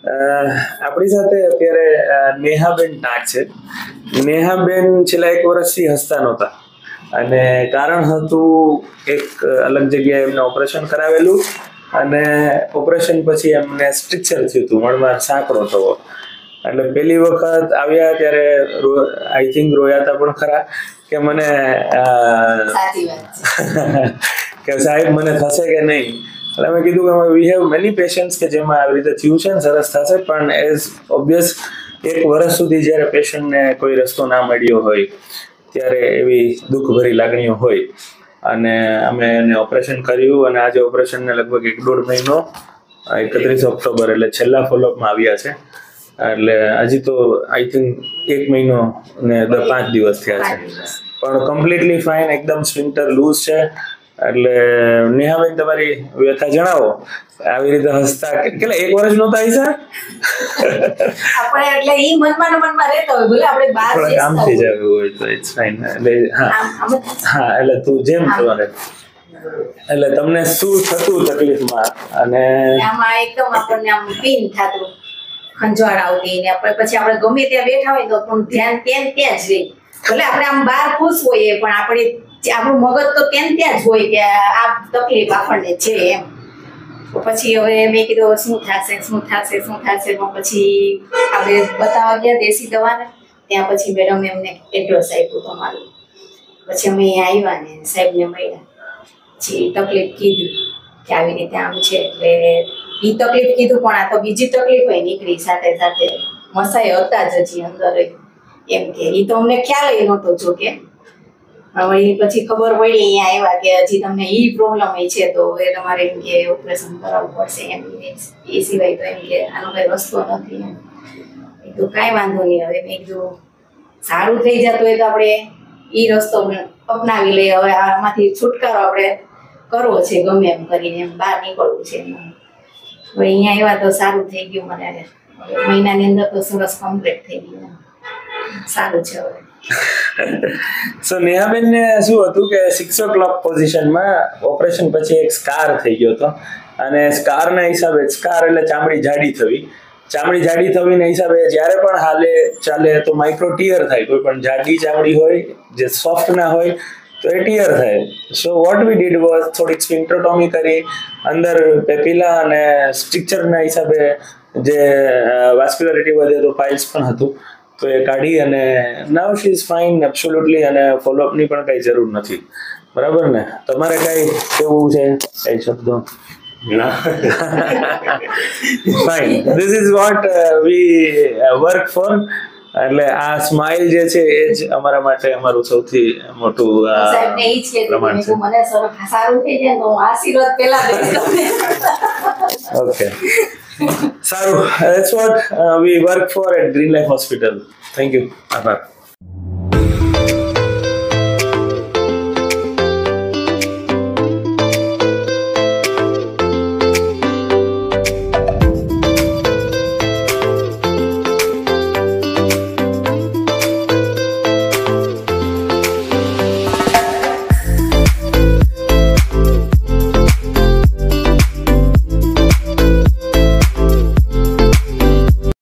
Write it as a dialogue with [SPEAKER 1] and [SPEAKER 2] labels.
[SPEAKER 1] આપણી સાથે અત્યારે નેહાબેન ટાંક છે. નેહાબેન છેલ્લા 1 વર્ષથી હસતા નહોતા અને કારણ હતું એક અલગ જગ્યાએ એમને ઓપરેશન કરાવેલું અને ઓપરેશન પછી એમને સ્ટ્રક્ચર થયું હતું, મળમાં સાંકડો થવો. એટલે પહેલી વખત આવ્યા ત્યારે આઈ થિંક રોયાતા પણ ખરા કે મને કે સાહેબ મને થશે કે નહીં. એટલે મેં કીધું કે વી હેવ મેની પેશન્ટ્સ કે જેમાં આવી રીતે થયું છે ને સરસ થશે, પણ એઝ ઓબ્વિયસ 1 વર્ષ સુધી જ્યારે પેશન્ટને કોઈ રસ્તો ના મળ્યો હોય ત્યારે એવી દુઃખભરી લાગણીઓ હોય અને અમે એને ઓપરેશન કર્યું અને આજે ઓપરેશનને લગભગ 1-1.5 મહિનો 31 ઓક્ટોબર એટલે છેલ્લા ફોલોઅપમાં આવ્યા છે. એટલે હજી તો આઈ થિંક 1 મહિનો ને 5 દિવસ થયા છે, પણ કમ્પ્લીટલી ફાઇન, એકદમ સ્ફિન્ક્ટર લૂઝ છે. એટલે નેહાબેન તમારી વ્યથા જણાવો. આવી રીતે હસતા કેટલા 1 વર્ષ નહોતા હસા
[SPEAKER 2] આપણે એટલે ઈ મનમાં રહેતો હોય, ભલે આપણે બહાર
[SPEAKER 1] કામ થઈ જાય હોય તો ઇટ્સ ફાઇન. એટલે હા એટલે તું જેમ તમારે એટલે તમને શું થતું તકલીફમાં અને
[SPEAKER 2] આમાં એકદમ આપણને આમ પીન થતું, ખંજવાળ આવતી ને આપણે પછી આપણે ગમે ત્યાં બેઠા હોય તો પણ ધ્યાન ત્યાં જ રહે. ભલે આપણે આમ બહાર ખુશ હોઈએ પણ આપણું મગજ તો ત્યાં જ હોય કે આ તકલીફ આપણને છે એમ. પછી હવે મેં કીધું શું થશે પણ પછી આપણે બતાવવા ગયા દેશી દવાને, ત્યાં પછી મેડમ એમને એડ્રેસ આપ્યું તમારું. પછી અમે અહીંયા આવ્યા ને સાહેબને મળ્યા, પછી તકલીફ કીધું કે આવી રીતે આમ છે. એટલે એ તકલીફ કીધું પણ આ તો બીજી તકલીફ હોય નીકળી સાથે સાથે મસાઈ હતા જ હજી અંદર એમ કે એ તો અમને ખ્યાલ નહોતો. જો કે હવે પછી ખબર પડી અહીંયા આવ્યા કે હજી તમને એ પ્રોબ્લેમ છે તો એ તમારે એમ કે ઓપરેશન કરાવવું પડશે એમ. એ સિવાય તો એમ કે આનો કઈ રસ્તો નથી એમ. એ તો કાંઈ વાંધો નહીં, હવે મેં કીધું સારું થઈ જતું હોય તો આપણે એ રસ્તો અપનાવી લઈએ. હવે આમાંથી છુટકારો આપણે કરવો છે ગમે એમ કરીને, એમ બહાર નીકળવું છે. હવે અહીંયા આવ્યા તો સારું થઈ ગયું મને. મહિનાની અંદર તો સરસ કમ્પ્લીટ થઈ ગયું, સારું છે હવે.
[SPEAKER 1] સો નેહાબેનને શું હતું કે 6 o'clock પોઝિશનમાં ઓપરેશન પછી એક સ્કાર થઈ ગયો હતો અને સ્કારના હિસાબે, સ્કાર એટલે ચામડી જાડી થવીને હિસાબે જ્યારે પણ હાલે ચાલે તો માઇક્રો ટીયર થાય. કોઈ પણ જાડી ચામડી હોય જે સોફ્ટ ના હોય તો એ ટીયર થાય. So what we did was થોડીક સ્ફિન્ક્ટરોટોમી કરી અંદર પેપિલા અને સ્ટ્રક્ચરના હિસાબે જે વાસ્ક્યુલારિટી વધે તો પાઇલ્સ પણ હતું તો એ કાઢી અને નાઉ શી ઇઝ ફાઇન એબ્સોલ્યુટલી. અને ફોલોઅપની પણ કઈ જરૂર નથી, બરાબર ને? તમારે કઈ કેવું છે કઈ શબ્દો? Fine, this is what we work four. એટલે આ સ્માઇલ જે છે એ જ અમારા માટે અમારું સૌથી મોટું પ્રમાણ છે. ઓકે, સારું. That's what we work for at Green Life Hospital. Thank you. આભાર.